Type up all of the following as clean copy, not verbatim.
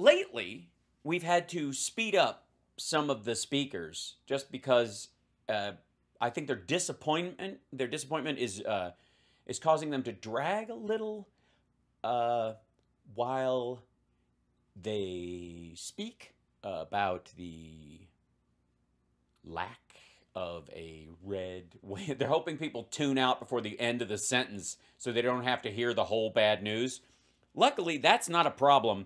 lately, we've had to speed up some of the speakers just because I think their disappointment is causing them to drag a little while they speak about the lack of a red wave. They're hoping people tune out before the end of the sentence so they don't have to hear the whole bad news. Luckily, that's not a problem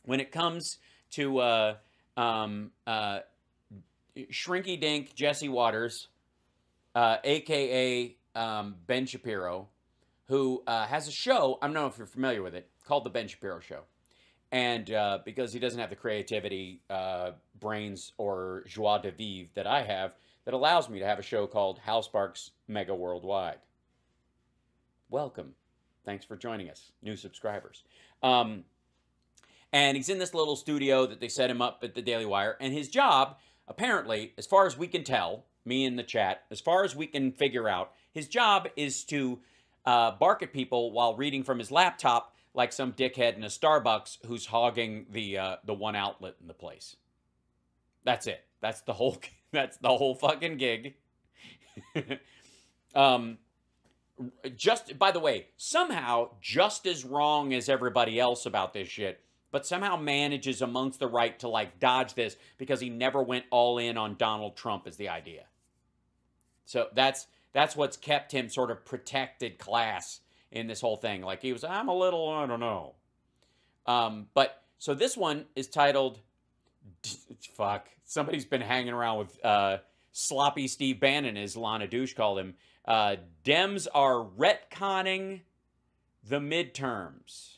when it comes to Shrinky Dink Jesse Waters, a.k.a. Ben Shapiro, who has a show, I don't know if you're familiar with it, called The Ben Shapiro Show. And because he doesn't have the creativity, brains, or joie de vivre that I have, that allows me to have a show called Hal Sparks Mega Worldwide. Welcome. Thanks for joining us, new subscribers. And he's in this little studio that they set him up at the Daily Wire. And his job, apparently, as far as we can tell, me in the chat, as far as we can figure out, his job is to bark at people while reading from his laptop like some dickhead in a Starbucks who's hogging the one outlet in the place. That's it. That's the whole fucking gig. Just, by the way, somehow just as wrong as everybody else about this shit, but somehow manages amongst the right to like dodge this because he never went all in on Donald Trump is the idea. So that's what's kept him sort of protected class in this whole thing. Like he was, I'm a little, I don't know. But so this one is titled, fuck, somebody's been hanging around with sloppy Steve Bannon, as Lana Douche called him. Dems are retconning the midterms.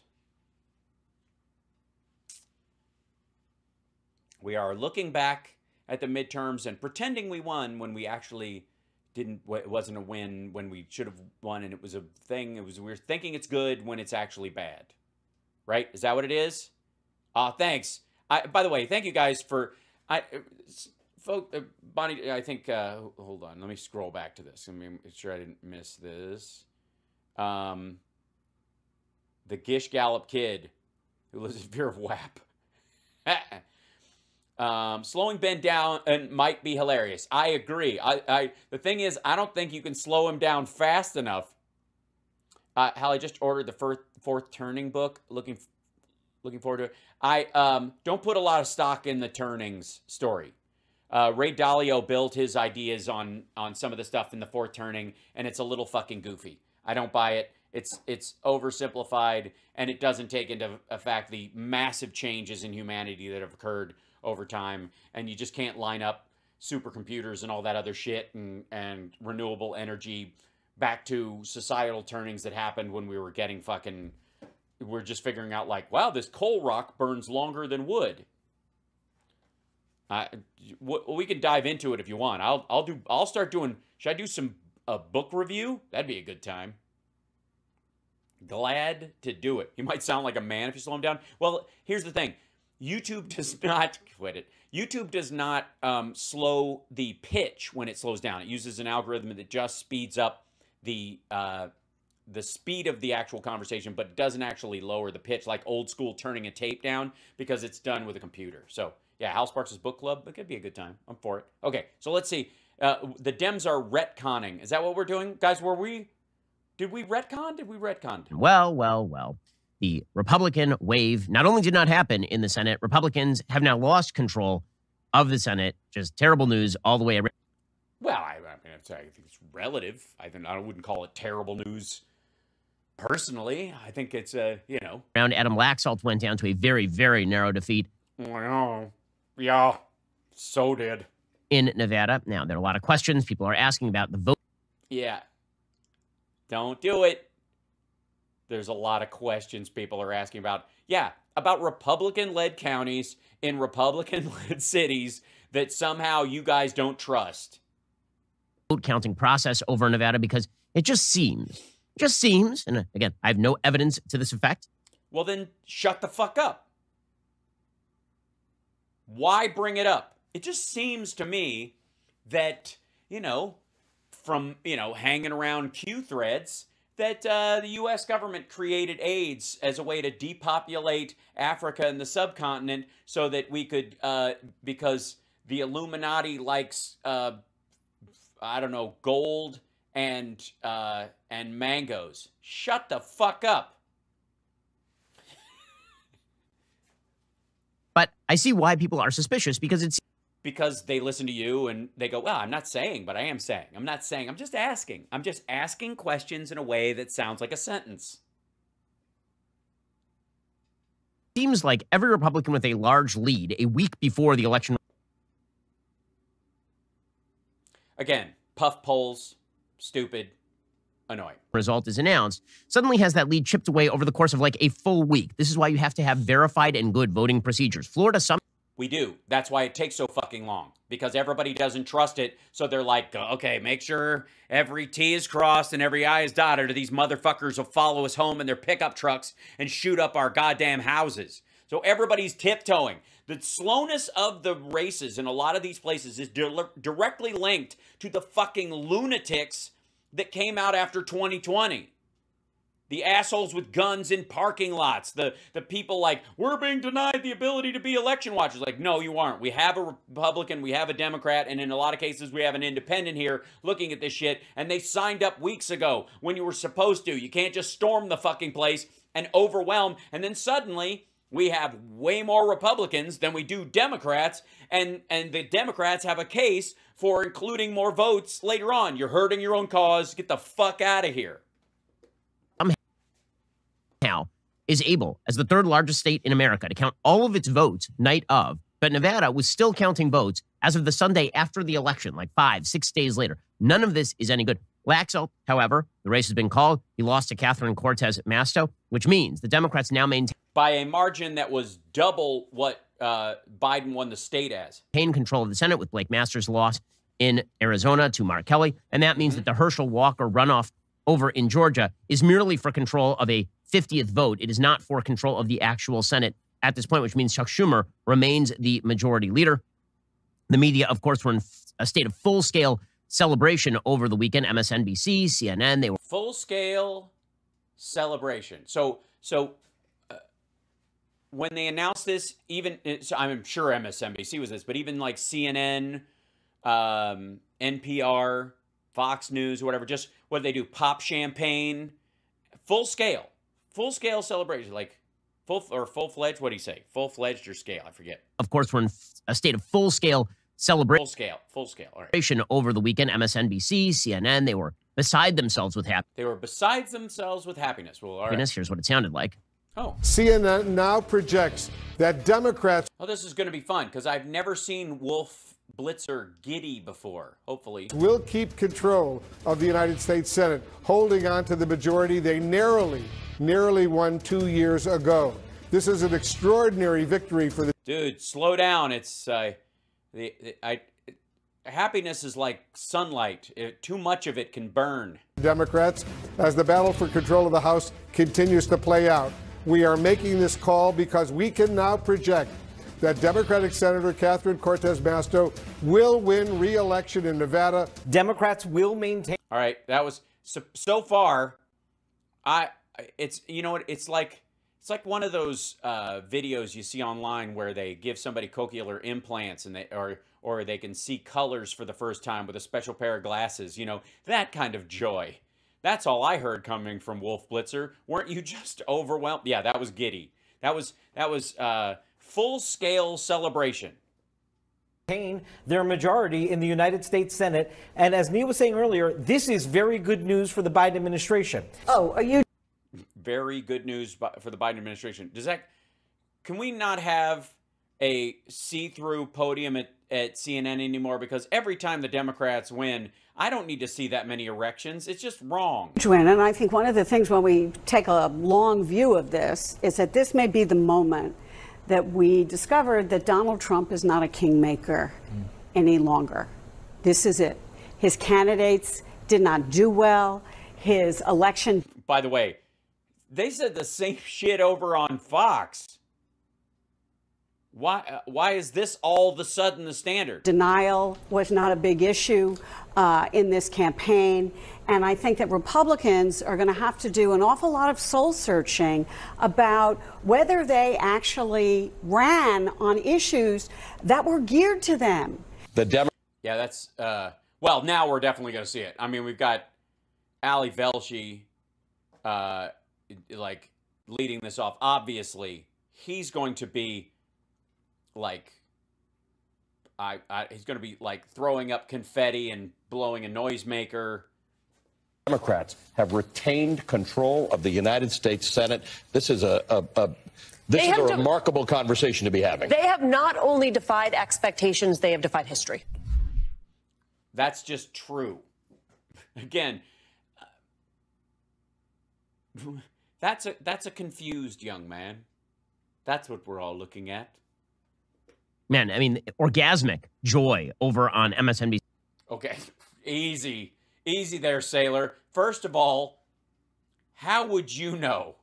We are looking back at the midterms and pretending we won when we actually didn't. It wasn't a win when we should have won, and it was a thing. We're thinking it's good when it's actually bad, right? Is that what it is? Thanks. By the way, thank you guys for Bonnie. I think. Hold on. Let me scroll back to this. Let me make sure I didn't miss this. The Gish Gallop kid who lives in fear of WAP. Slowing Ben down might be hilarious. I agree. The thing is, I don't think you can slow him down fast enough. Hal, I just ordered the fourth Turning book. Looking forward to it. I don't put a lot of stock in the Turnings story. Ray Dalio built his ideas on some of the stuff in the fourth Turning, and it's a little fucking goofy. I don't buy it. It's oversimplified, and it doesn't take into effect the massive changes in humanity that have occurred over time, and you just can't line up supercomputers and all that other shit and renewable energy back to societal turnings that happened when we were getting fucking, we're just figuring out like, wow, this coal rock burns longer than wood. We can dive into it if you want. I'll start doing, should I do some book review? That'd be a good time. Glad to do it. You might sound like a man if you slow him down. Well, here's the thing. YouTube does not quit it. YouTube does not slow the pitch when it slows down. It uses an algorithm that just speeds up the speed of the actual conversation, but doesn't actually lower the pitch like old school turning a tape down because it's done with a computer. So yeah, Hal Sparks' book club. It could be a good time. I'm for it. Okay, so let's see. The Dems are retconning. Is that what we're doing, guys? Did we retcon? Did we retcon? Well. The Republican wave not only did not happen in the Senate, Republicans have now lost control of the Senate. Just terrible news all the way around. Well, I think it's relative. I wouldn't call it terrible news personally. I think it's, Around Adam Laxalt went down to a very, very narrow defeat. Yeah, so did. In Nevada. Now, there are a lot of questions people are asking about the vote. Yeah. Don't do it. There's a lot of questions people are asking about. Yeah, about Republican-led counties in Republican-led cities that somehow you guys don't trust. Vote counting process over in Nevada because it just seems, and again, I have no evidence to this effect. Well, then shut the fuck up. Why bring it up? It just seems to me that, from, hanging around Q threads, the U.S. government created AIDS as a way to depopulate Africa and the subcontinent so that we could, because the Illuminati likes, I don't know, gold and mangoes. Shut the fuck up. But I see why people are suspicious, because they listen to you and they go, well, I'm not saying, but I am saying. I'm not saying. I'm just asking. I'm just asking questions in a way that sounds like a sentence. seems like every Republican with a large lead a week before the election. Again, puff polls, stupid, annoying. Result is announced, suddenly has that lead chipped away over the course of like a full week. This is why you have to have verified and good voting procedures. Florida, we do. That's why it takes so fucking long, because everybody doesn't trust it. So they're like, okay, make sure every T is crossed and every I is dotted, or these motherfuckers will follow us home in their pickup trucks and shoot up our goddamn houses. So everybody's tiptoeing. The slowness of the races in a lot of these places is directly linked to the fucking lunatics that came out after 2020. The assholes with guns in parking lots. The people like, we're being denied the ability to be election watchers. Like, no, you aren't. We have a Republican, we have a Democrat, and in a lot of cases, we have an independent here looking at this shit, and they signed up weeks ago when you were supposed to. You can't just storm the fucking place and overwhelm, and then suddenly we have way more Republicans than we do Democrats, and the Democrats have a case for including more votes later on. You're hurting your own cause. Get the fuck out of here. Now is able, as the third largest state in America, to count all of its votes night of, but Nevada was still counting votes as of the Sunday after the election, like 5-6 days later. None of this is any good. Laxalt, however, the race has been called. He lost to Catherine Cortez Masto, which means the Democrats now maintain by a margin that was double what Biden won the state as. Control of the Senate with Blake Masters' loss in Arizona to Mark Kelly, and that means that the Herschel Walker runoff over in Georgia is merely for control of a 50th vote. It is not for control of the actual Senate at this point, which means Chuck Schumer remains the majority leader. The media, of course, were in a state of full-scale celebration over the weekend. MSNBC, CNN, they were full-scale celebration. So when they announced this, even so I'm sure MSNBC was this, but even like CNN, NPR, Fox News, whatever, just what did they do? Pop champagne, full-scale celebration, like full-fledged. What do you say? Full-fledged or scale? I forget. Of course, we're in a state of full-scale celebration. Full-scale. All right. Over the weekend, MSNBC, CNN, they were beside themselves with happiness. They were beside themselves with happiness. Well, all right. Here's what it sounded like. Oh. CNN now projects that Democrats. Oh, this is going to be fun because I've never seen Wolf Blitzer giddy before. Hopefully, will keep control of the United States Senate, holding on to the majority they narrowly won 2 years ago. This is an extraordinary victory for the. Dude, slow down. It's happiness is like sunlight. Too much of it can burn. Democrats, as the battle for control of the House continues to play out. We are making this call because we can now project that Democratic Senator Catherine Cortez Masto will win re-election in Nevada. Democrats will maintain. All right, that was so far. It's you know what it's like one of those videos you see online where they give somebody cochlear implants and or they can see colors for the first time with a special pair of glasses. You know, that kind of joy. That's all I heard coming from Wolf Blitzer. Weren't you just overwhelmed? Yeah, that was giddy. That was full-scale celebration. Their majority in the United States Senate. And as Neil was saying earlier, this is very good news for the Biden administration. Oh, are you? Very good news for the Biden administration. Can we not have a see-through podium at CNN anymore? Because every time the Democrats win, I don't need to see that many erections. It's just wrong. And I think one of the things when we take a long view of this is that this may be the moment that we discovered that Donald Trump is not a kingmaker any longer. This is it. His candidates did not do well. His election. By the way, they said the same shit over on Fox. Why is this all of a sudden the standard? Denial was not a big issue in this campaign. And I think that Republicans are going to have to do an awful lot of soul searching about whether they actually ran on issues that were geared to them. Yeah, that's, well, now we're definitely going to see it. I mean, we've got Ali Velshi, like, leading this off. Obviously, he's going to be, like, he's going to be, like, throwing up confetti and blowing a noisemaker. Democrats have retained control of the United States Senate. This is a remarkable conversation to be having. They have not only defied expectations, they have defied history. That's just true. Again, that's a confused young man. That's what we're all looking at. Man, I mean, orgasmic joy over on MSNBC. Okay, easy. Easy there, sailor. First of all, how would you know?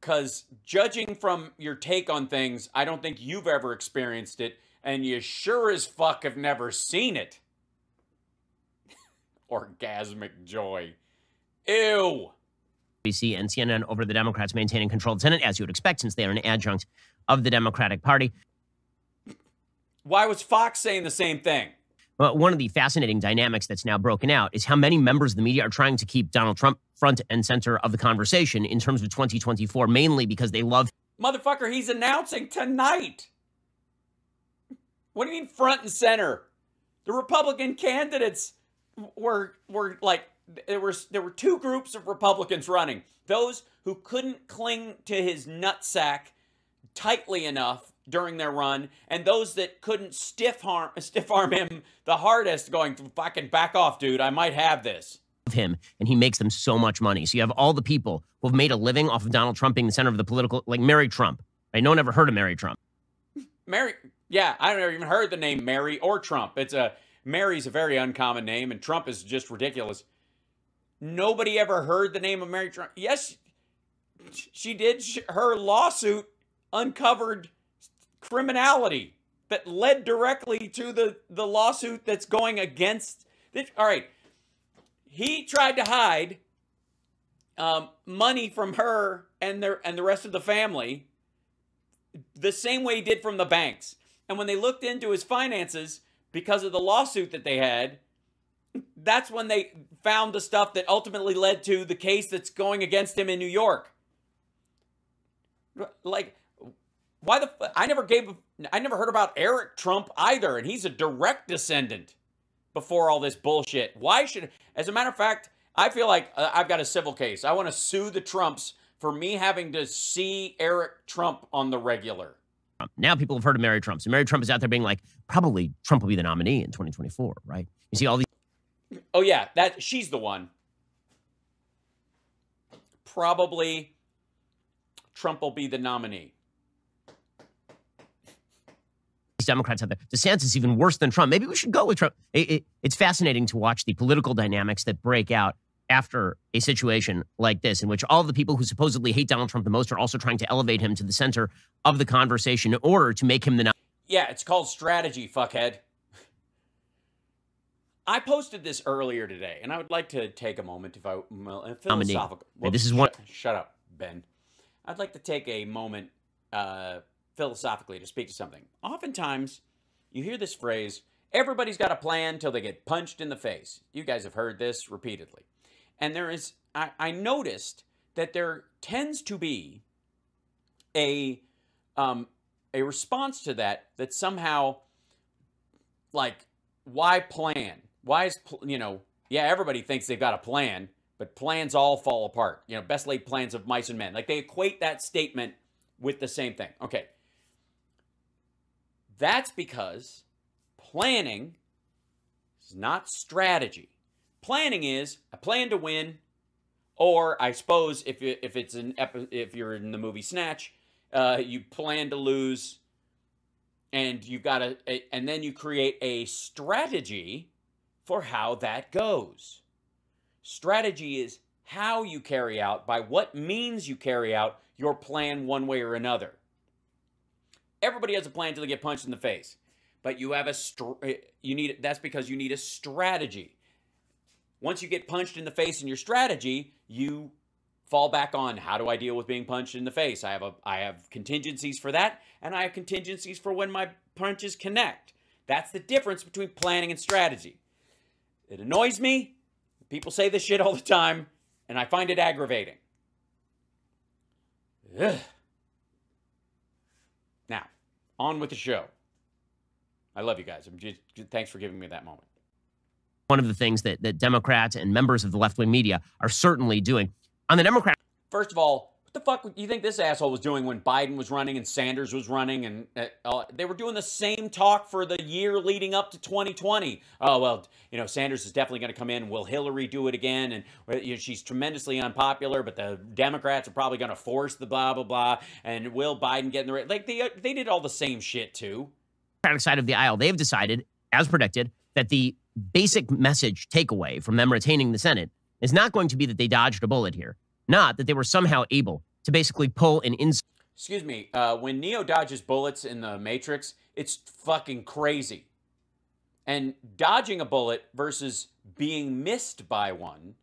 Because judging from your take on things, I don't think you've ever experienced it, and you sure as fuck have never seen it. Orgasmic joy. Ew. NBC and CNN over the Democrats maintaining control of the Senate, as you would expect, since they are an adjunct of the Democratic Party. Why was Fox saying the same thing? Well, one of the fascinating dynamics that's now broken out is how many members of the media are trying to keep Donald Trump front and center of the conversation in terms of 2024, mainly because they love... Motherfucker, he's announcing tonight. What do you mean front and center? The Republican candidates were like, there were two groups of Republicans running. Those who couldn't cling to his nutsack tightly enough during their run, and those that couldn't stiff arm him the hardest, going, fucking back off, dude, I might have this. Him, and he makes them so much money. So you have all the people who have made a living off of Donald Trump being the center of the political, like Mary Trump, right? No one ever heard of Mary Trump. Yeah, I don't ever even heard the name Mary or Trump. Mary's a very uncommon name, and Trump is just ridiculous. Nobody ever heard the name of Mary Trump. Yes, she did. Her lawsuit uncovered criminality that led directly to the lawsuit that's going against this. All right. He tried to hide money from her and the rest of the family the same way he did from the banks. And when they looked into his finances because of the lawsuit that they had, that's when they found the stuff that ultimately led to the case that's going against him in New York. Like, I never heard about Eric Trump either, and he's a direct descendant before all this bullshit. As a matter of fact, I feel like I've got a civil case. I want to sue the Trumps for me having to see Eric Trump on the regular. Now people have heard of Mary Trump. So Mary Trump is out there being like, probably Trump will be the nominee in 2024, right? You see all these... Oh, yeah, she's the one. Probably Trump will be the nominee. Democrats out there. DeSantis even worse than Trump. Maybe we should go with Trump. It's fascinating to watch the political dynamics that break out after a situation like this, in which all the people who supposedly hate Donald Trump the most are also trying to elevate him to the center of the conversation in order to make him the... Yeah, it's called strategy, fuckhead. I posted this earlier today, and I would like to take a moment if I... philosophical... Well, this is one... Shut up, Ben. I'd like to take a moment... philosophically to speak to something. Oftentimes, you hear this phrase, everybody's got a plan till they get punched in the face. You guys have heard this repeatedly. And there is, I noticed that there tends to be a response to that somehow, like, why plan? Why is, yeah, everybody thinks they've got a plan, but plans all fall apart. Best laid plans of mice and men. Like, they equate that statement with the same thing. Okay. That's because planning is not strategy. Planning is I plan to win, or I suppose if you're in the movie Snatch, you plan to lose, and you've got and then you create a strategy for how that goes. Strategy is how you carry out, by what means you carry out your plan one way or another. Everybody has a plan until they get punched in the face. But you have that's because you need a strategy. Once you get punched in the face in your strategy, you fall back on, how do I deal with being punched in the face? I have contingencies for that, and I have contingencies for when my punches connect. That's the difference between planning and strategy. It annoys me. People say this shit all the time, and I find it aggravating. Ugh. Now, on with the show. I love you guys. Thanks for giving me that moment. One of the things that Democrats and members of the left-wing media are certainly doing. On the Democrat... First of all, what the fuck do you think this asshole was doing when Biden was running and Sanders was running? And they were doing the same talk for the year leading up to 2020. Oh, well, you know, Sanders is definitely going to come in. Will Hillary do it again? And you know, she's tremendously unpopular, but the Democrats are probably going to force the blah, blah, blah. And will Biden get in the race? Like, they did all the same shit, too. Democratic side of the aisle, they've decided, as predicted, that the basic message takeaway from them retaining the Senate is not going to be that they dodged a bullet here, not that they were somehow able to basically pull an Excuse me, when Neo dodges bullets in the Matrix, it's fucking crazy. And dodging a bullet versus being missed by one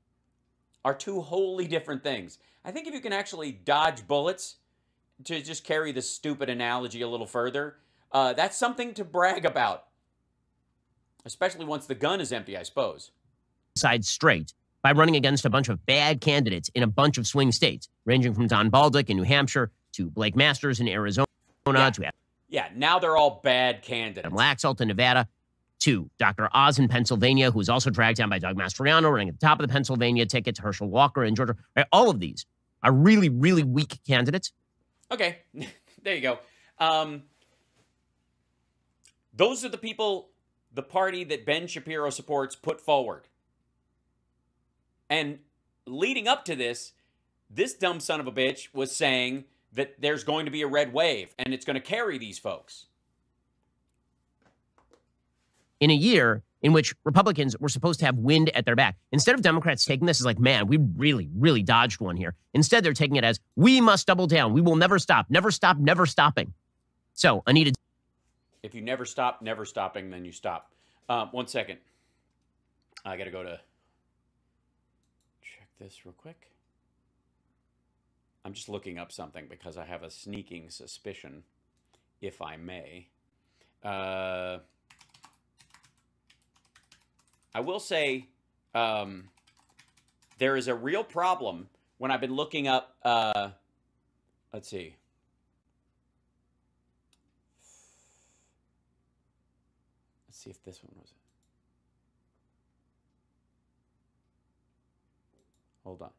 are two wholly different things. I think if you can actually dodge bullets, to just carry this stupid analogy a little further, that's something to brag about. Especially once the gun is empty, I suppose. Side straight by running against a bunch of bad candidates in a bunch of swing states, ranging from Don Baldick in New Hampshire to Blake Masters in Arizona yeah, now they're all bad candidates. From Laxalt in Nevada to Dr. Oz in Pennsylvania, who was also dragged down by Doug Mastriano, running at the top of the Pennsylvania ticket, to Herschel Walker in Georgia. Right? All of these are really, really weak candidates. Okay, there you go. Those are the people the party that Ben Shapiro supports put forward. And leading up to this dumb son of a bitch was saying that there's going to be a red wave and it's going to carry these folks. In a year in which Republicans were supposed to have wind at their back, instead of Democrats taking this as like, man, we really, really dodged one here. Instead, they're taking it as, we must double down. We will never stop, never stop, never stopping. So, Anita. If you never stop, never stopping, then you stop. 1 second. I got to go to check this real quick. I'm just looking up something because I have a sneaking suspicion, if I may. I will say there is a real problem when I've been looking up, let's see. See if this one was it. Hold on.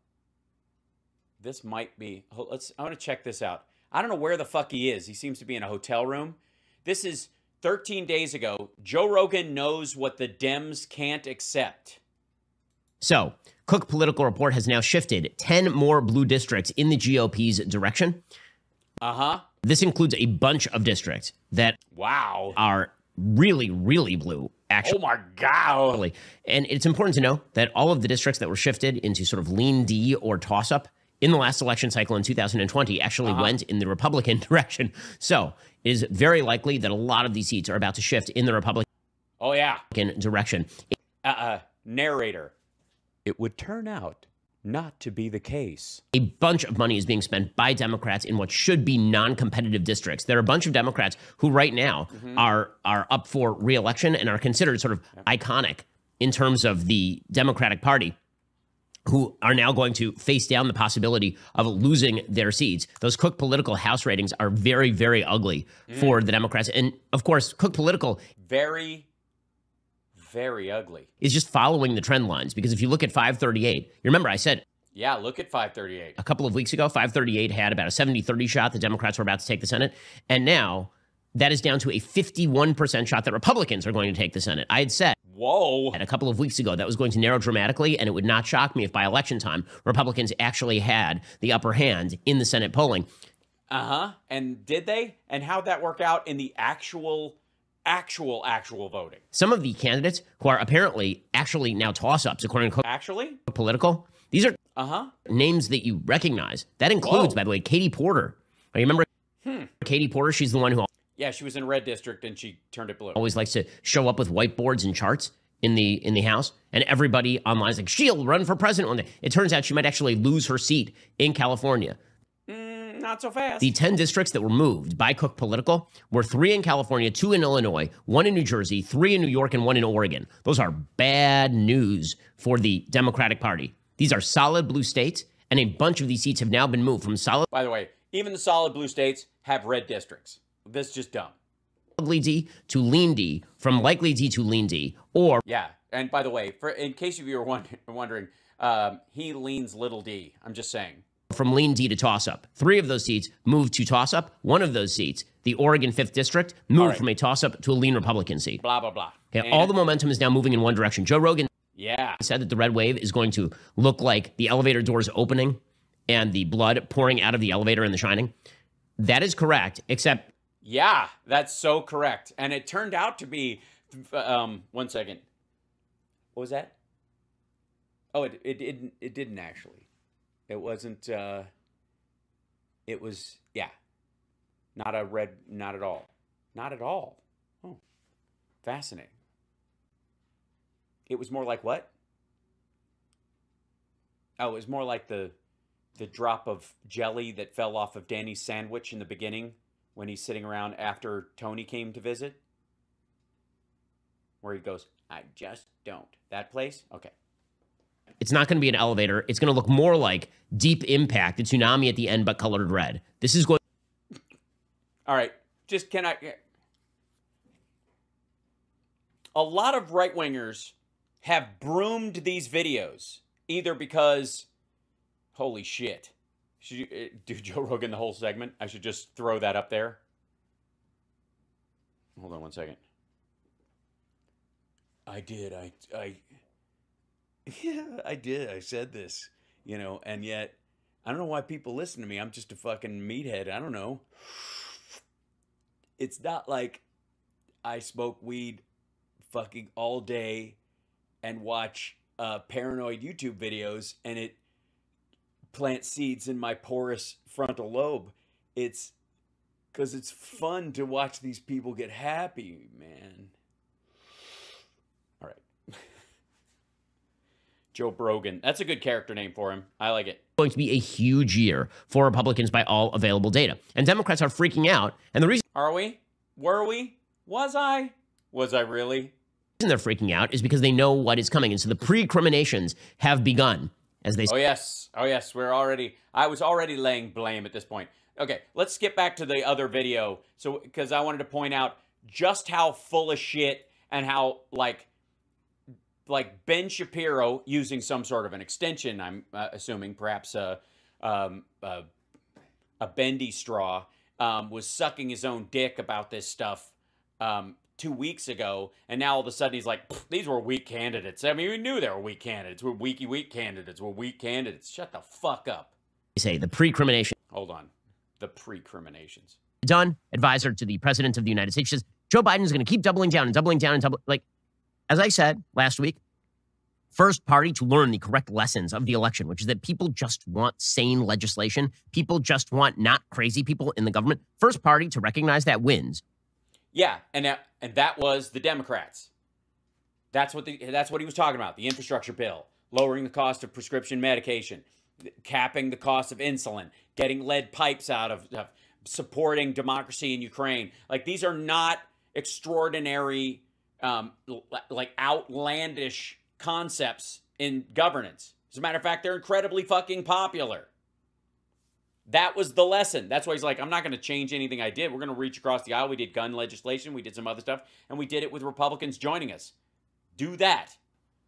This might be. I want to check this out. I don't know where the fuck he is. He seems to be in a hotel room. This is 13 days ago. Joe Rogan knows what the Dems can't accept. So, Cook Political Report has now shifted 10 more blue districts in the GOP's direction. Uh-huh. This includes a bunch of districts that are really, really blue, actually. Oh, my God. And it's important to know that all of the districts that were shifted into sort of lean D or toss-up in the last election cycle in 2020 actually went in the Republican direction. So it is very likely that a lot of these seats are about to shift in the Republican direction. Narrator. It would turn out not to be the case. A bunch of money is being spent by Democrats in what should be non-competitive districts. There are a bunch of Democrats who right now are up for re-election and are considered sort of iconic in terms of the Democratic Party, who are now going to face down the possibility of losing their seats. Those Cook Political House ratings are very, very ugly for the Democrats. And, of course, Cook Political... Very, very ugly. ...is just following the trend lines. Because if you look at 538, you remember I said... Yeah, look at 538. A couple of weeks ago, 538 had about a 70-30 shot. The Democrats were about to take the Senate. And now that is down to a 51% shot that Republicans are going to take the Senate. I had said... Whoa. A couple of weeks ago, that was going to narrow dramatically, and it would not shock me if by election time, Republicans actually had the upper hand in the Senate polling. And did they? And how'd that work out in the actual voting? Some of the candidates who are apparently actually now toss-ups, according to Cook Political, these are names that you recognize. That includes, by the way, Katie Porter. You remember Katie Porter? She's the one who... Yeah, she was in red district and she turned it blue. Always likes to show up with whiteboards and charts in the House, and everybody online is like, she'll run for president one day. It turns out she might actually lose her seat in California. Not so fast. The 10 districts that were moved by Cook Political were 3 in California, 2 in Illinois, 1 in New Jersey, 3 in New York, and 1 in Oregon. Those are bad news for the Democratic Party. These are solid blue states, and a bunch of these seats have now been moved from solid. By the way, even the solid blue states have red districts. This is just dumb. D to lean D, from likely D to lean D, or Yeah, and by the way, in case you were wondering, he leans little d. I'm just saying. from lean D to toss-up. 3 of those seats moved to toss-up. 1 of those seats, the Oregon 5th District, moved from a toss-up to a lean Republican seat. Blah, blah, blah. Okay, all the momentum is now moving in one direction. Joe Rogan said that the red wave is going to look like the elevator doors opening and the blood pouring out of the elevator in The Shining. That is correct, except... Yeah, that's so correct. And it turned out to be... 1 second. What was that? Oh, it didn't actually. It wasn't, it was, yeah. Not a red, not at all. Not at all. Oh, fascinating. It was more like what? Oh, it was more like the drop of jelly that fell off of Danny's sandwich in the beginning when he's sitting around after Tony came to visit. Where he goes, I just don't. That place? Okay. It's not going to be an elevator. It's going to look more like Deep Impact, the tsunami at the end, but colored red. This is going... All right. Just can I... A lot of right-wingers have broomed these videos, either because... Holy shit. Should you do Joe Rogan the whole segment? I should just throw that up there. Hold on 1 second. I did. Yeah, I did. I said this, you know, and yet I don't know why people listen to me. I'm just a fucking meathead. I don't know. It's not like I smoke weed fucking all day and watch paranoid YouTube videos and it plants seeds in my porous frontal lobe. It's because it's fun to watch these people get happy, man. All right. Joe Brogan. That's a good character name for him. I like it. Going to be a huge year for Republicans by all available data. And Democrats are freaking out. And the reason... Are we? Were we? Was I? Was I really? The reason they're freaking out is because they know what is coming. And so the pre-criminations have begun, as they say. Oh, yes. Oh, yes. I was already laying blame at this point. Okay, let's skip back to the other video. So, because I wanted to point out just how full of shit and how, like Ben Shapiro using some sort of an extension, I'm assuming, perhaps a bendy straw, was sucking his own dick about this stuff 2 weeks ago, and now all of a sudden he's like, these were weak candidates. I mean, we knew they were weak candidates. We're weak candidates. We're weak candidates. Shut the fuck up. They say the pre-crimination. Hold on. The pre-criminations. Dunn, advisor to the president of the United States, says Joe Biden is going to keep doubling down and doubling down and doubling. Like, as I said last week, first party to learn the correct lessons of the election, which is that people just want sane legislation. People just want not crazy people in the government. First party to recognize that wins. Yeah, and that was the Democrats. That's what he was talking about. The infrastructure bill, lowering the cost of prescription medication, capping the cost of insulin, getting lead pipes out of supporting democracy in Ukraine. Like, these are not extraordinary, like outlandish concepts in governance. As a matter of fact, they're incredibly fucking popular. That was the lesson. That's why he's like, I'm not going to change anything I did. We're going to reach across the aisle. We did gun legislation. We did some other stuff. And we did it with Republicans joining us. Do that.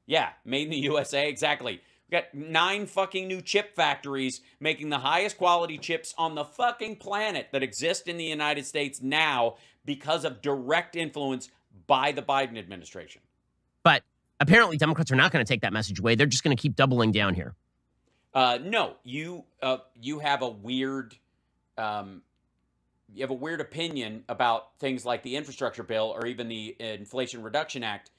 Yeah, made in the USA. Exactly. We got 9 fucking new chip factories making the highest quality chips on the fucking planet that exist in the United States now because of direct influence by the Biden administration. But apparently Democrats are not going to take that message away. They're just going to keep doubling down here. No, you have a weird opinion about things like the infrastructure bill or even the Inflation Reduction Act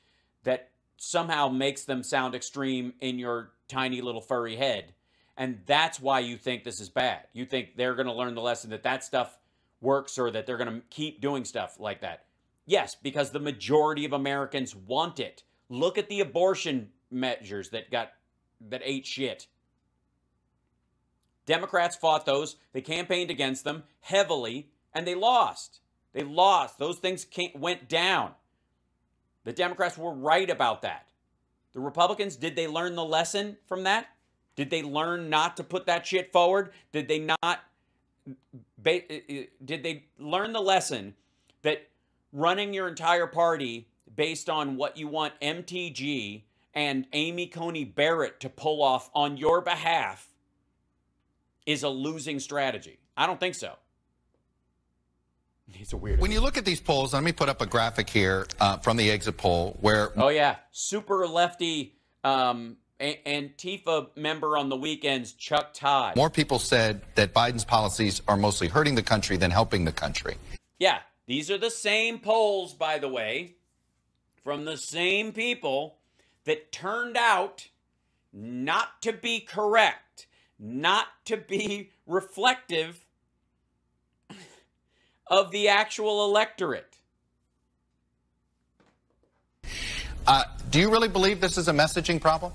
that somehow makes them sound extreme in your tiny little furry head. And that's why you think this is bad. You think they're going to learn the lesson that stuff works or that they're going to keep doing stuff like that. Yes, because the majority of Americans want it. Look at the abortion measures that ate shit. Democrats fought those. They campaigned against them heavily, and they lost. They lost. Those things went down. The Democrats were right about that. The Republicans, did they learn the lesson from that? Did they learn not to put that shit forward? Did they not? Did they learn the lesson that running your entire party based on what you want MTG and Amy Coney Barrett to pull off on your behalf is a losing strategy? I don't think so. He's a weirdo. When you look at these polls, let me put up a graphic here from the exit poll where... Oh, yeah. Super lefty Antifa member on the weekends, Chuck Todd. More people said that Biden's policies are mostly hurting the country than helping the country. Yeah. These are the same polls, by the way, from the same people that turned out not to be correct, not to be reflective of the actual electorate. Do you really believe this is a messaging problem?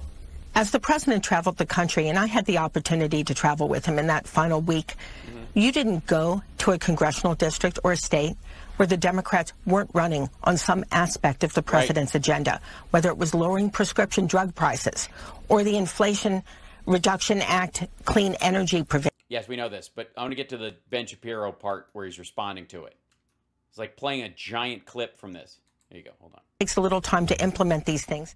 As the president traveled the country, and I had the opportunity to travel with him in that final week, you didn't go to a congressional district or a state where the Democrats weren't running on some aspect of the president's agenda, whether it was lowering prescription drug prices or the Inflation Reduction Act clean energy provision. Yes, we know this, but I want to get to the Ben Shapiro part where he's responding to it. It's like playing a giant clip from this. There you go. Hold on. It takes a little time to implement these things.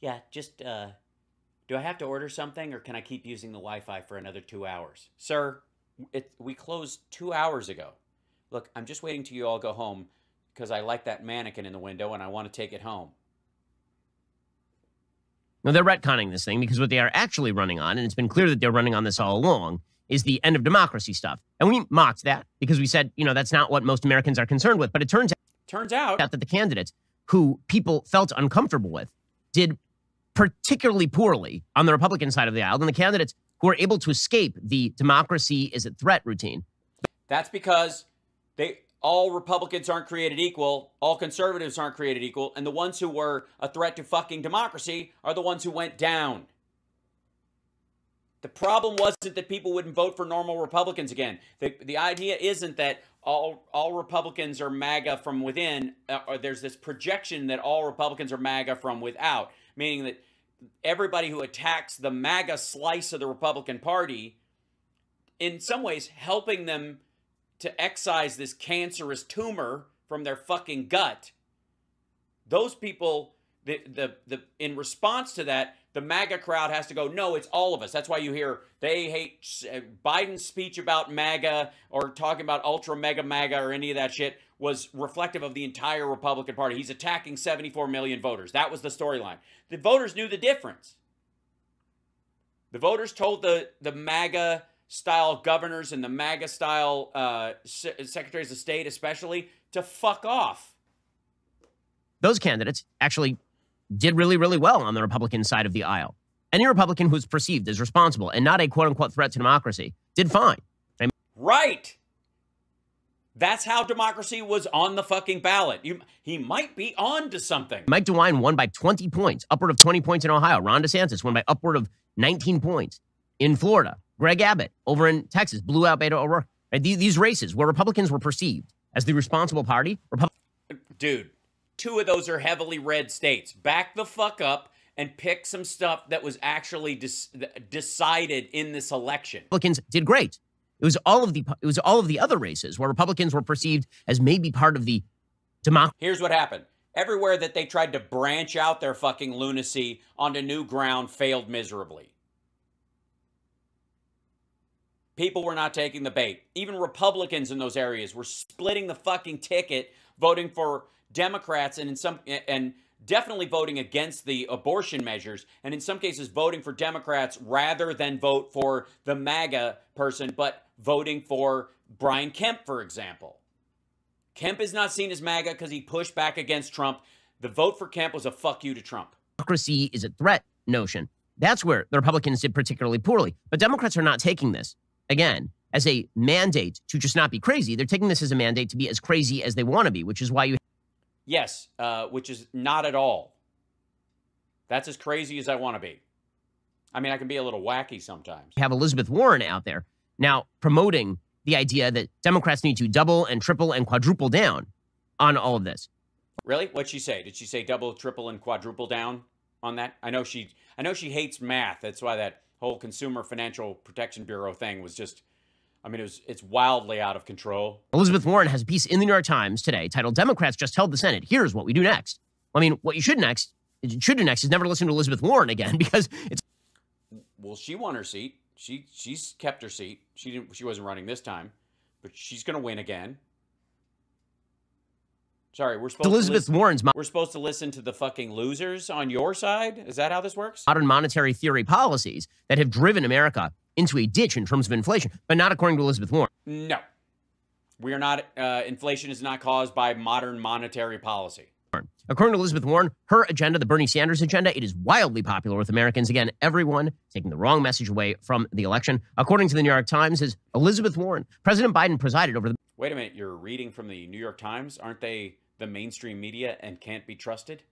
Yeah, just, do I have to order something or can I keep using the Wi-Fi for another 2 hours? Sir, we closed 2 hours ago. Look, I'm just waiting till you all go home because I like that mannequin in the window and I want to take it home. No, they're retconning this thing because what they are actually running on, and it's been clear that they're running on this all along, is the end of democracy stuff. And we mocked that because we said, you know, that's not what most Americans are concerned with. But it turns out that the candidates who people felt uncomfortable with did particularly poorly on the Republican side of the aisle than the candidates who were able to escape the democracy is a threat routine. That's because all Republicans aren't created equal, all conservatives aren't created equal, and the ones who were a threat to fucking democracy are the ones who went down. The problem wasn't that people wouldn't vote for normal Republicans again. The idea isn't that all Republicans are MAGA from within, or there's this projection that all Republicans are MAGA from without, meaning that everybody who attacks the MAGA slice of the Republican Party, in some ways helping them to excise this cancerous tumor from their fucking gut. Those people, in response to that, the MAGA crowd has to go, no, it's all of us. That's why you hear they hate Biden's speech about MAGA or talking about ultra mega MAGA or any of that shit was reflective of the entire Republican Party. He's attacking 74 million voters. That was the storyline. The voters knew the difference. The voters told the MAGA style governors and the MAGA style secretaries of state especially to fuck off. Those candidates actually did really, really well on the Republican side of the aisle. Any Republican who's perceived as responsible and not a quote-unquote threat to democracy did fine. Right. That's how democracy was on the fucking ballot. He might be on to something. Mike DeWine won by 20 points, upward of 20 points in Ohio. Ron DeSantis won by upward of 19 points in Florida. Greg Abbott over in Texas blew out Beto O'Rourke. These races where Republicans were perceived as the responsible party. Dude, 2 of those are heavily red states. Back the fuck up and pick some stuff that was actually decided in this election. Republicans did great. It was all of the other races where Republicans were perceived as maybe part of the democracy. Here's what happened. Everywhere that they tried to branch out their fucking lunacy onto new ground failed miserably. People were not taking the bait. Even Republicans in those areas were splitting the fucking ticket, voting for Democrats and definitely voting against the abortion measures, and in some cases voting for Democrats rather than vote for the MAGA person, but voting for Brian Kemp, for example. Kemp is not seen as MAGA because he pushed back against Trump. The vote for Kemp was a fuck you to Trump. Democracy is a threat notion. That's where the Republicans did particularly poorly. But Democrats are not taking this. again, as a mandate to just not be crazy. They're taking this as a mandate to be as crazy as they want to be, which is why you... Yes, which is not at all. That's as crazy as I want to be. I mean, I can be a little wacky sometimes. have Elizabeth Warren out there now promoting the idea that Democrats need to double and triple and quadruple down on all of this. Really? What'd she say? Did she say double, triple, and quadruple down on that? I know she hates math. That's why that whole Consumer Financial Protection Bureau thing was just, I mean, it's wildly out of control. Elizabeth Warren has a piece in the New York Times today titled "Democrats Just Held the Senate. Here's what we do next." I mean, what you should do next is never listen to Elizabeth Warren again, because it's... Well, she won her seat. She's kept her seat. She wasn't running this time, but she's going to win again. Sorry, we're supposed to listen to the fucking losers on your side? Is that how this works? Modern monetary theory policies that have driven America into a ditch in terms of inflation, but not according to Elizabeth Warren. No. We are not, inflation is not caused by modern monetary policy. According to Elizabeth Warren, her agenda, the Bernie Sanders agenda, it is wildly popular with Americans. Again, everyone taking the wrong message away from the election. According to the New York Times, is Elizabeth Warren. President Biden presided over the... Wait a minute, you're reading from the New York Times? Aren't they the mainstream media and can't be trusted?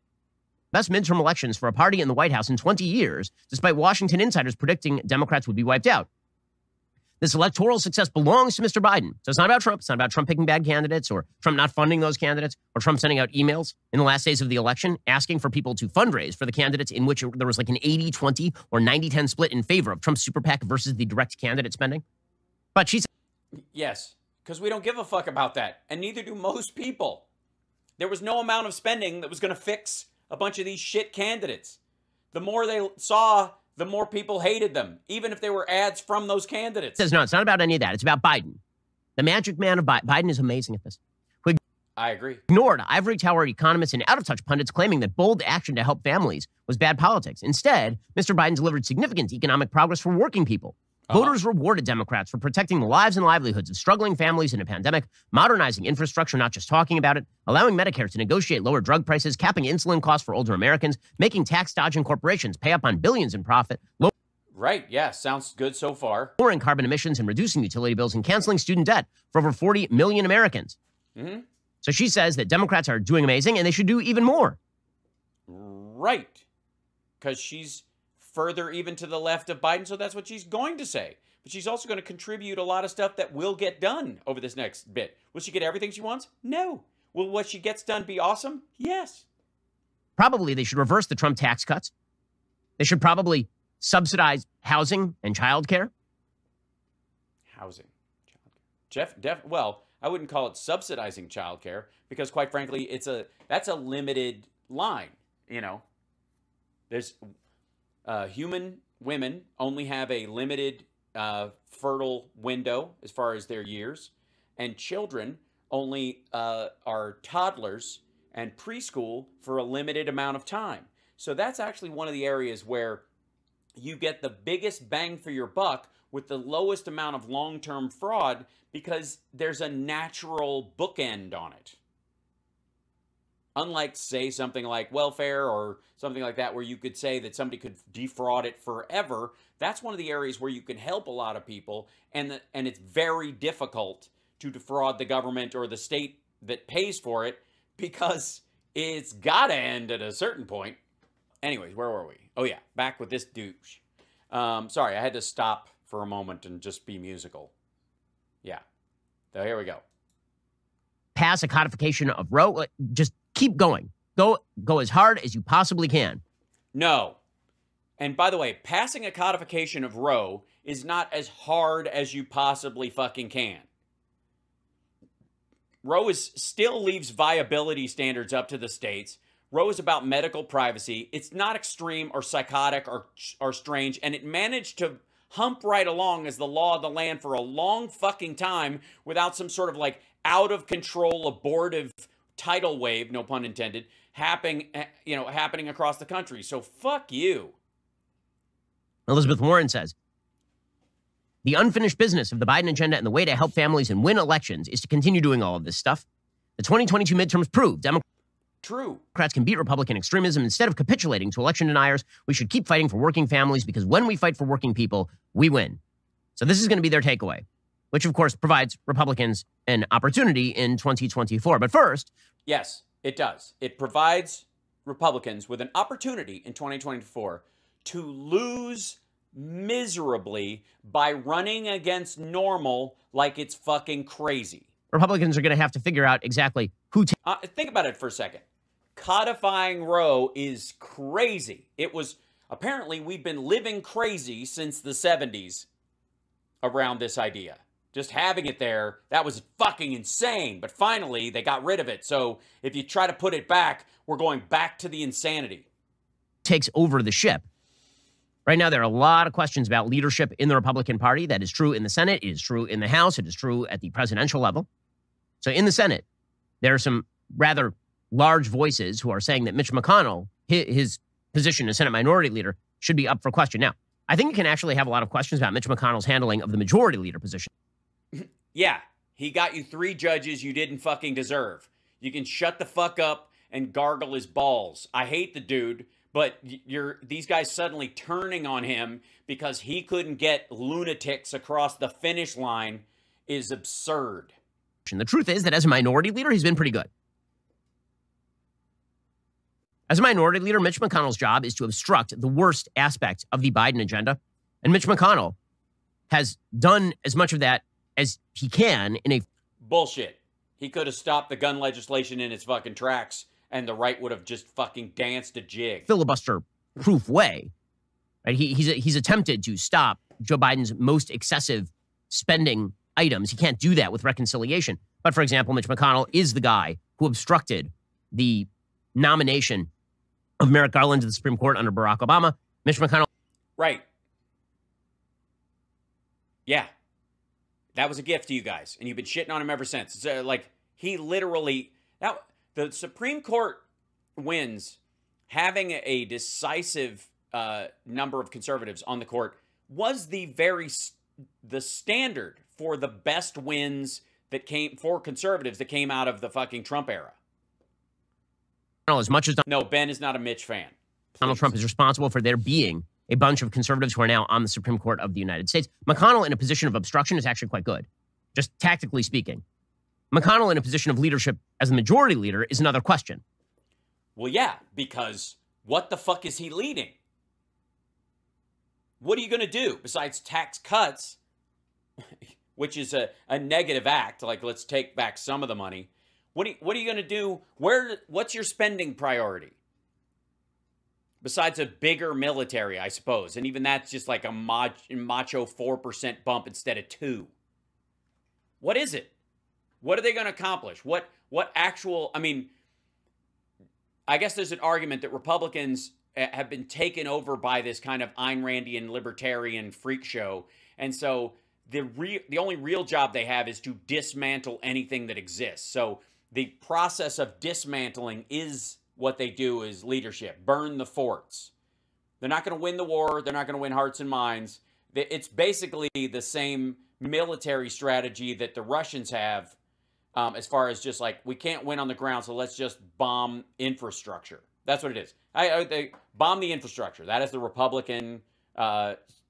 Best midterm elections for a party in the White House in 20 years, despite Washington insiders predicting Democrats would be wiped out. This electoral success belongs to Mr. Biden. So it's not about Trump. It's not about Trump picking bad candidates or Trump not funding those candidates or Trump sending out emails in the last days of the election asking for people to fundraise for the candidates in which there was like an 80-20 or 90-10 split in favor of Trump's super PAC versus the direct candidate spending. But she said... Yes, because we don't give a fuck about that. And neither do most people. There was no amount of spending that was going to fix a bunch of these shit candidates. The more they saw, the more people hated them, even if they were ads from those candidates. Says no, it's not about any of that. It's about Biden. The magic man of Biden. Biden is amazing at this. I agree. Ignored ivory tower economists and out-of-touch pundits claiming that bold action to help families was bad politics. Instead, Mr. Biden delivered significant economic progress for working people. Voters rewarded Democrats for protecting the lives and livelihoods of struggling families in a pandemic, modernizing infrastructure, not just talking about it, allowing Medicare to negotiate lower drug prices, capping insulin costs for older Americans, making tax-dodging corporations pay up on billions in profit, right, yeah, sounds good so far. lowering carbon emissions and reducing utility bills, and canceling student debt for over 40 million Americans. Mm-hmm. So she says that Democrats are doing amazing and they should do even more. Right, because she's further even to the left of Biden, so that's what she's going to say. But she's also going to contribute a lot of stuff that will get done over this next bit. Will she get everything she wants? No. Will what she gets done be awesome? Yes. Probably they should reverse the Trump tax cuts. They should probably subsidize housing and childcare. Housing. Well, I wouldn't call it subsidizing childcare because, quite frankly, that's a limited line. You know, there's human women only have a limited fertile window as far as their years, and children only are toddlers and preschool for a limited amount of time. So that's actually one of the areas where you get the biggest bang for your buck with the lowest amount of long-term fraud because there's a natural bookend on it. Unlike, say, something like welfare or something like that where you could say that somebody could defraud it forever, that's one of the areas where you can help a lot of people, and it's very difficult to defraud the government or the state that pays for it because it's got to end at a certain point. Anyways, where were we? Oh, yeah, back with this douche. Sorry, I had to stop for a moment and just be musical. Yeah. So here we go. Pass a codification of Roe. Just keep going. Go as hard as you possibly can. No. And by the way, passing a codification of Roe is not as hard as you possibly fucking can. Roe still leaves viability standards up to the states. Roe is about medical privacy. It's not extreme or psychotic or strange, and it managed to hump right along as the law of the land for a long fucking time without some sort of like out of control abortive tidal wave, no pun intended, happening across the country. So fuck you. Elizabeth Warren says, the unfinished business of the Biden agenda and the way to help families and win elections is to continue doing all of this stuff. The 2022 midterms prove Democrats can beat Republican extremism. Instead of capitulating to election deniers, we should keep fighting for working families because when we fight for working people, we win. So this is going to be their takeaway, which of course provides Republicans an opportunity in 2024. But first, yes, it does. It provides Republicans with an opportunity in 2024 to lose miserably by running against normal like it's fucking crazy. Republicans are going to have to figure out exactly who. Think about it for a second. Codifying Roe is crazy. It was apparently we've been living crazy since the 70s around this idea. Just having it there, that was fucking insane. But finally, they got rid of it. So if you try to put it back, we're going back to the insanity. Takes over the ship. Right now, there are a lot of questions about leadership in the Republican Party. That is true in the Senate. It is true in the House. It is true at the presidential level. So in the Senate, there are some rather large voices who are saying that Mitch McConnell, his position as Senate Minority Leader, should be up for question. Now, I think you can actually have a lot of questions about Mitch McConnell's handling of the Majority Leader position. Yeah, he got you 3 judges you didn't fucking deserve. You can shut the fuck up and gargle his balls. I hate the dude, but these guys suddenly turning on him because he couldn't get lunatics across the finish line is absurd. The truth is that as a Minority Leader, he's been pretty good. As a Minority Leader, Mitch McConnell's job is to obstruct the worst aspect of the Biden agenda. And Mitch McConnell has done as much of that as he can in a... Bullshit. He could have stopped the gun legislation in its fucking tracks, and the right would have just fucking danced a jig. Filibuster-proof way. Right? He's attempted to stop Joe Biden's most excessive spending items. He can't do that with reconciliation. But, for example, Mitch McConnell is the guy who obstructed the nomination of Merrick Garland to the Supreme Court under Barack Obama. Mitch McConnell... Right. Yeah. That was a gift to you guys, and you've been shitting on him ever since. It's like, he literally... Now, the Supreme Court wins having a decisive number of conservatives on the court was the standard for the best wins that came for conservatives that came out of the fucking Trump era. As much as no, Ben is not a Mitch fan. Donald Trump is responsible for there being a bunch of conservatives who are now on the Supreme Court of the United States. McConnell in a position of obstruction is actually quite good, just tactically speaking. McConnell in a position of leadership as the Majority Leader is another question. Well, yeah, because what the fuck is he leading? What are you going to do besides tax cuts, which is a negative act, like let's take back some of the money. What are you going to do? What's your spending priority? Besides a bigger military, I suppose. And even that's just like a macho 4% bump instead of 2%. What is it? What are they going to accomplish? What actual, I mean, I guess there's an argument that Republicans have been taken over by this kind of Ayn Randian libertarian freak show. And so the only real job they have is to dismantle anything that exists. So the process of dismantling is what they do is leadership. Burn the forts. They're not going to win the war. They're not going to win hearts and minds. It's basically the same military strategy that the Russians have as far as just like, we can't win on the ground, so let's just bomb infrastructure. That's what it is. They bomb the infrastructure. That is the Republican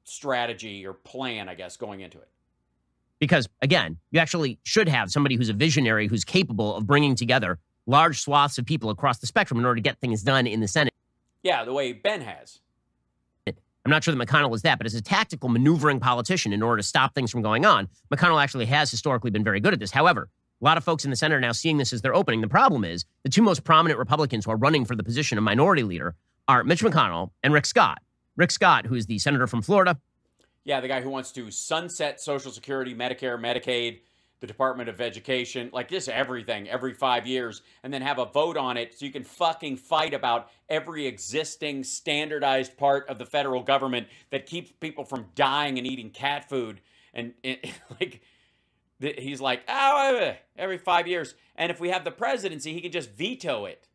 strategy or plan, I guess, going into it. Because, again, you actually should have somebody who's a visionary, who's capable of bringing together large swaths of people across the spectrum in order to get things done in the Senate. Yeah, the way Ben has. I'm not sure that McConnell is that, but as a tactical maneuvering politician in order to stop things from going on, McConnell actually has historically been very good at this. However, a lot of folks in the Senate are now seeing this as their opening. The problem is the 2 most prominent Republicans who are running for the position of Minority Leader are Mitch McConnell and Rick Scott. Rick Scott, who is the senator from Florida. Yeah, the guy who wants to sunset Social Security, Medicare, Medicaid, the Department of Education, like this everything every 5 years, and then have a vote on it so you can fucking fight about every existing standardized part of the federal government that keeps people from dying and eating cat food. And like, he's like, oh, every 5 years. And if we have the presidency, he can just veto it.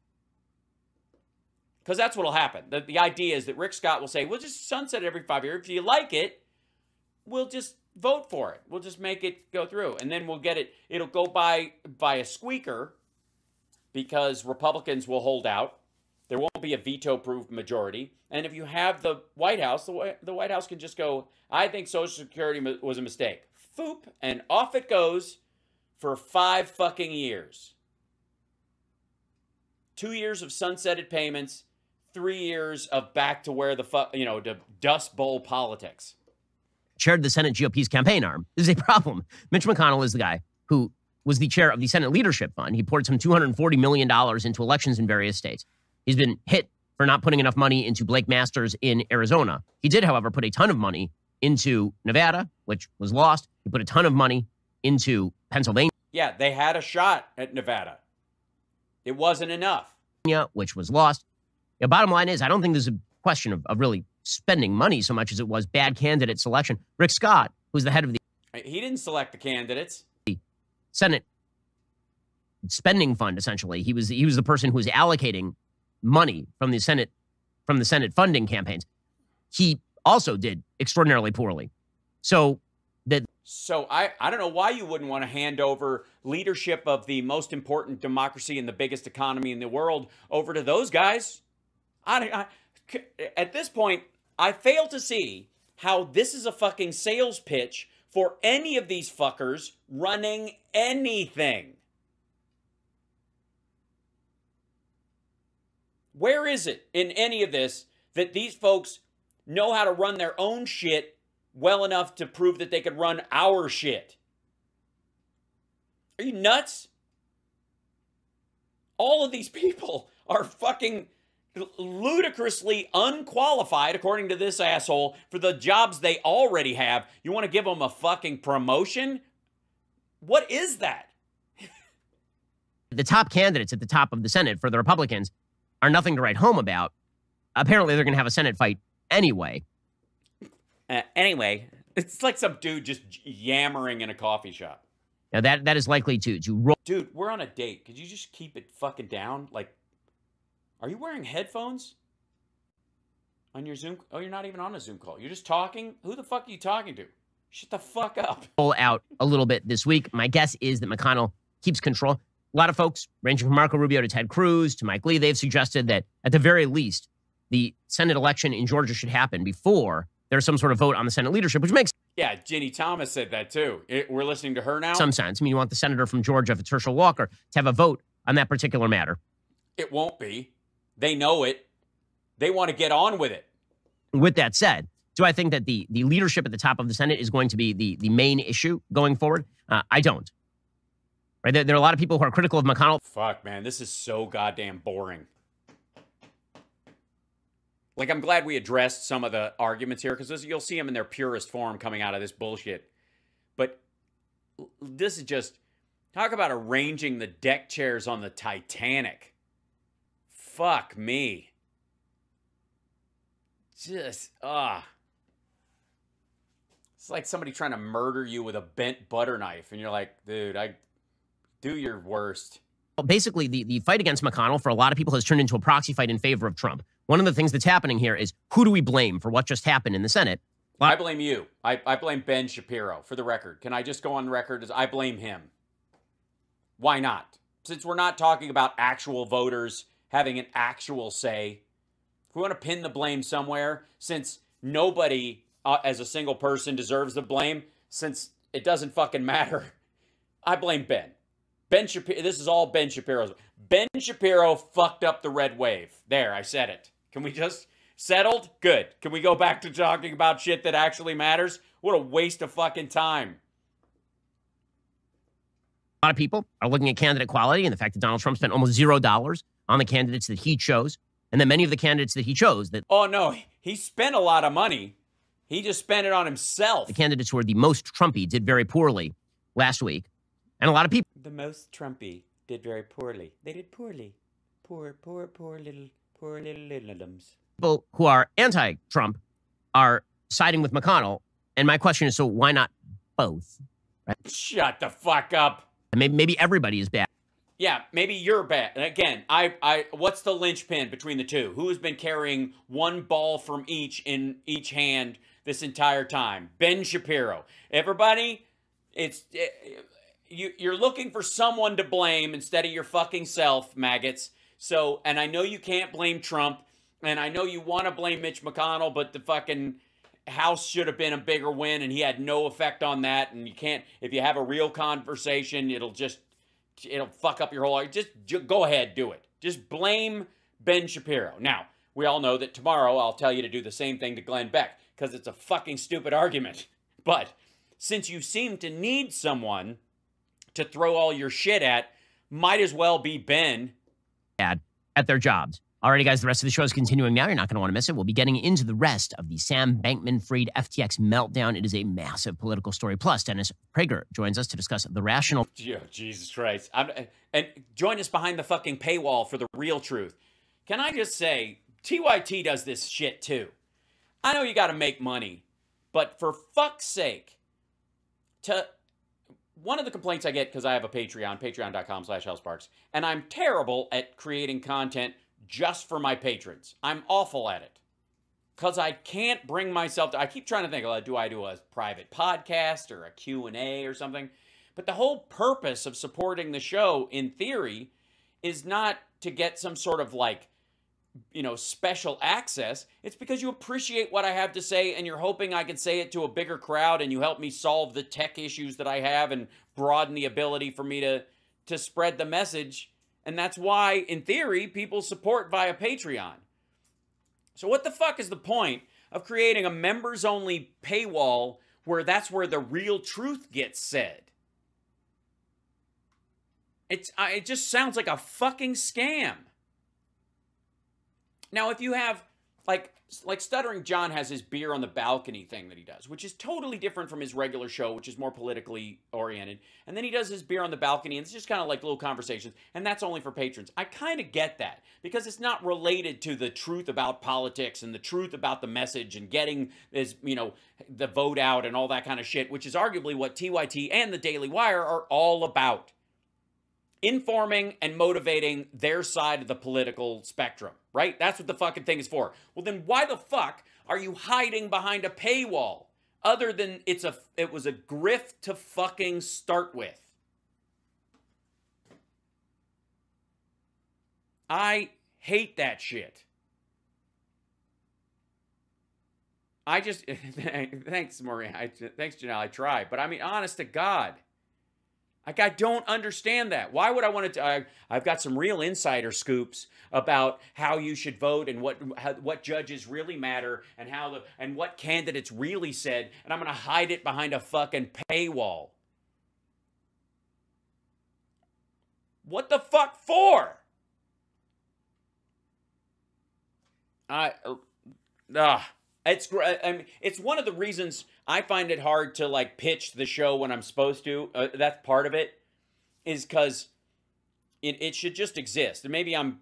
Because that's what will happen. The idea is that Rick Scott will say, we'll just sunset it every 5 years. If you like it, we'll just vote for it. We'll just make it go through. And then we'll get it. It'll go by a squeaker because Republicans will hold out. There won't be a veto-proof majority. And if you have the White House, the White House can just go, I think Social Security was a mistake. Foop, and off it goes for 5 fucking years. 2 years of sunsetted payments, 3 years of back to where the to Dust Bowl politics. Chaired the Senate GOP's campaign arm. This is a problem. Mitch McConnell is the guy who was the chair of the Senate Leadership Fund. He poured some $240 million into elections in various states. He's been hit for not putting enough money into Blake Masters in Arizona. He did, however, put a ton of money into Nevada, which was lost. He put a ton of money into Pennsylvania. Yeah, they had a shot at Nevada. It wasn't enough. Which was lost. The bottom line is, I don't think there's a question of really spending money so much as it was bad candidate selection. Rick Scott, who's the head of the... He didn't select the candidates. Senate spending fund, essentially. He was the person who was allocating money from the Senate funding campaigns. He also did extraordinarily poorly. So I don't know why you wouldn't want to hand over leadership of the most important democracy and the biggest economy in the world over to those guys. At this point, I fail to see how this is a fucking sales pitch for any of these fuckers running anything. Where is it in any of this that these folks know how to run their own shit well enough to prove that they could run our shit? Are you nuts? All of these people are fucking ludicrously unqualified, according to this asshole, for the jobs they already have. You want to give them a fucking promotion? What is that? The top candidates at the top of the Senate for the Republicans are nothing to write home about. Apparently, they're going to have a Senate fight anyway. Anyway, it's like some dude just yammering in a coffee shop. Now, that is likely to roll. Dude, we're on a date. Could you just keep it fucking down? Like, are you wearing headphones on your Zoom? Oh, you're not even on a Zoom call. You're just talking? Who the fuck are you talking to? Shut the fuck up. Roll out a little bit this week. My guess is that McConnell keeps control. A lot of folks, ranging from Marco Rubio to Ted Cruz to Mike Lee, they've suggested that at the very least, the Senate election in Georgia should happen before there's some sort of vote on the Senate leadership, which makes... Yeah, Ginny Thomas said that too. We're listening to her now? Some sense. I mean, you want the senator from Georgia, if it's Herschel Walker, to have a vote on that particular matter. It won't be. They know it. They want to get on with it. With that said, do I think that the leadership at the top of the Senate is going to be the main issue going forward? I don't. Right? There are a lot of people who are critical of McConnell. Fuck, man. This is so goddamn boring. Like, I'm glad we addressed some of the arguments here, because you'll see them in their purest form coming out of this bullshit. But this is just... Talk about arranging the deck chairs on the Titanic. Fuck me. Just, It's like somebody trying to murder you with a bent butter knife. And you're like, dude, do your worst. Well, basically, the fight against McConnell for a lot of people has turned into a proxy fight in favor of Trump. One of the things that's happening here is, who do we blame for what just happened in the Senate? I blame you. I blame Ben Shapiro, for the record. Can I just go on record as I blame him? Why not? Since we're not talking about actual voters having an actual say, if we want to pin the blame somewhere, since nobody as a single person deserves the blame, since it doesn't fucking matter, I blame Ben. Ben Shapiro, this is all Ben Shapiro's. Ben Shapiro fucked up the red wave. There, I said it. Can we just... Settled? Good. Can we go back to talking about shit that actually matters? What a waste of fucking time. A lot of people are looking at candidate quality and the fact that Donald Trump spent almost $0 on the candidates that he chose. And then many of the candidates that he chose that... Oh, no. He spent a lot of money. He just spent it on himself. The candidates who were the most Trumpy did very poorly last week. And a lot of people... The most Trumpy did very poorly. They did poorly. Poor little littleums. People who are anti-Trump are siding with McConnell. And my question is, so why not both? Right? Shut the fuck up. Maybe everybody is bad. Yeah, maybe you're bad. And again, what's the linchpin between the two? Who has been carrying one ball from each in each hand this entire time? Ben Shapiro. Everybody, you're looking for someone to blame instead of your fucking self, maggots. So, and I know you can't blame Trump, and I know you want to blame Mitch McConnell, but the fucking House should have been a bigger win, and he had no effect on that. And you can't, if you have a real conversation, it'll fuck up your whole life. Just go ahead, do it. Just blame Ben Shapiro. Now, we all know that tomorrow I'll tell you to do the same thing to Glenn Beck, because it's a fucking stupid argument. But since you seem to need someone to throw all your shit at, might as well be Ben. At their jobs. Alrighty, guys, the rest of the show is continuing now. You're not going to want to miss it. We'll be getting into the rest of the Sam Bankman-Fried FTX meltdown. It is a massive political story. Plus, Dennis Prager joins us to discuss the rational... Oh, Jesus Christ. And join us behind the fucking paywall for the real truth. Can I just say, TYT does this shit too. I know you got to make money, but for fuck's sake, one of the complaints I get, because I have a Patreon, patreon.com/HouseSparks, and I'm terrible at creating content just for my patrons. I'm awful at it. Because I can't bring myself to... I keep trying to think, do I do a private podcast or a Q&A or something? But the whole purpose of supporting the show, in theory, is not to get some sort of, like, you know, special access. It's because you appreciate what I have to say, and you're hoping I can say it to a bigger crowd, and you help me solve the tech issues that I have and broaden the ability for me to spread the message. And that's why, in theory, people support via Patreon. So what the fuck is the point of creating a members-only paywall where that's where the real truth gets said? It just sounds like a fucking scam. Now, if you have, like Stuttering John has his beer on the balcony thing that he does, which is totally different from his regular show, which is more politically oriented. And then he does his beer on the balcony, and it's just kind of like little conversations, and that's only for patrons. I kind of get that, because it's not related to the truth about politics and the truth about the message and getting, the vote out and all that kind of shit, which is arguably what TYT and the Daily Wire are all about. Informing and motivating their side of the political spectrum, right? That's what the fucking thing is for. Well, then why the fuck are you hiding behind a paywall? Other than it was a grift to fucking start with. I hate that shit. Thanks, Maria. Thanks, Janelle. I try. But I mean, honest to God. Like, I don't understand that. Why would I want to... I've got some real insider scoops about how you should vote and what judges really matter and what candidates really said, and I'm going to hide it behind a fucking paywall. What the fuck for? It's one of the reasons I find it hard to, like, pitch the show when I'm supposed to. That's part of it, is because it should just exist. And maybe I'm,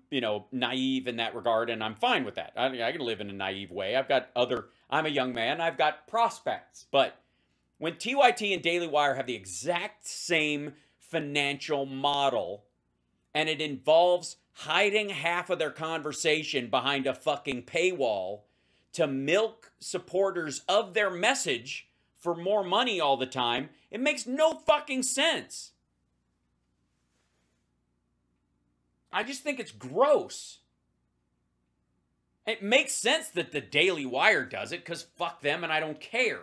naive in that regard, and I'm fine with that. I can live in a naive way. I'm a young man. I've got prospects. But when TYT and Daily Wire have the exact same financial model, and it involves hiding half of their conversation behind a fucking paywall to milk supporters of their message for more money all the time, it makes no fucking sense. I just think it's gross. It makes sense that the Daily Wire does it, because fuck them and I don't care.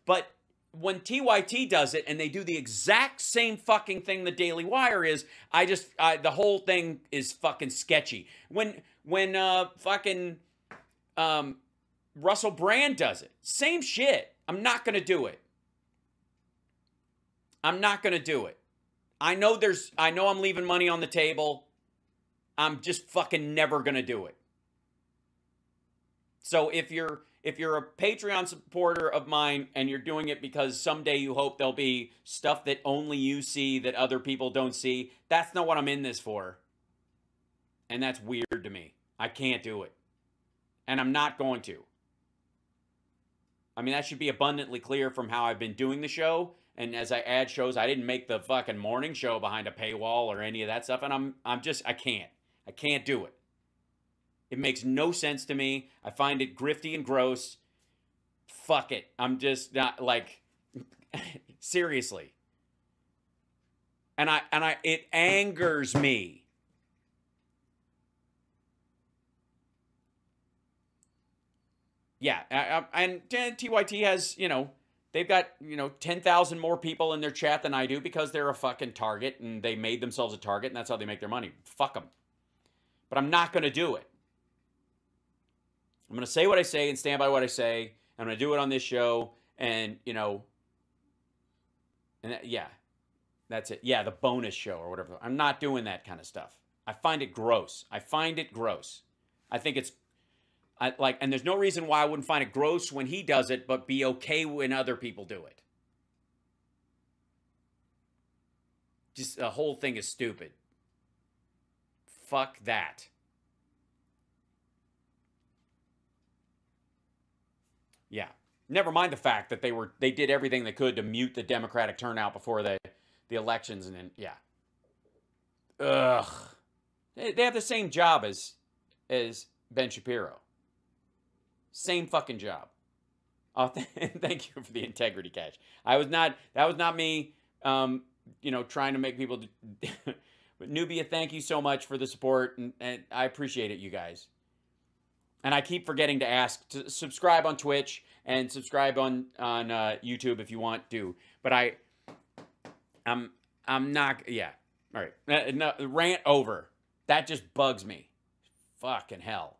But when TYT does it and they do the exact same fucking thing the Daily Wire is, the whole thing is fucking sketchy. When Russell Brand does it, same shit. I'm not going to do it. I'm not going to do it. I know I'm leaving money on the table. I'm just fucking never going to do it. So if you're a Patreon supporter of mine and you're doing it because someday you hope there'll be stuff that only you see that other people don't see, that's not what I'm in this for. And that's weird to me. I can't do it. And I'm not going to. I mean, that should be abundantly clear from how I've been doing the show. And as I add shows, I didn't make the fucking morning show behind a paywall or any of that stuff. And I can't do it. It makes no sense to me. I find it grifty and gross. Fuck it. I'm just not, like, seriously. And it angers me Yeah, and TYT has, you know, they've got, you know, 10,000 more people in their chat than I do because they're a fucking target and they made themselves a target and that's how they make their money. Fuck them. But I'm not going to do it. I'm going to say what I say and stand by what I say. I'm going to do it on this show and, you know, and yeah, that's it. Yeah, the bonus show or whatever. I'm not doing that kind of stuff. I find it gross. I find it gross. I think it's, and there's no reason why I wouldn't find it gross when he does it, but be okay when other people do it. Just the whole thing is stupid. Fuck that. Yeah. Never mind the fact that they did everything they could to mute the Democratic turnout before the elections, and then yeah. Ugh. They have the same job as Ben Shapiro. Same fucking job. Oh, thank you for the integrity cache. That was not me, you know, trying to make people. But Nubia, thank you so much for the support, and I appreciate it, you guys. And I keep forgetting to ask to subscribe on Twitch and subscribe on YouTube if you want to. But I'm not. Yeah. All right. No, rant over. That just bugs me. Fucking hell.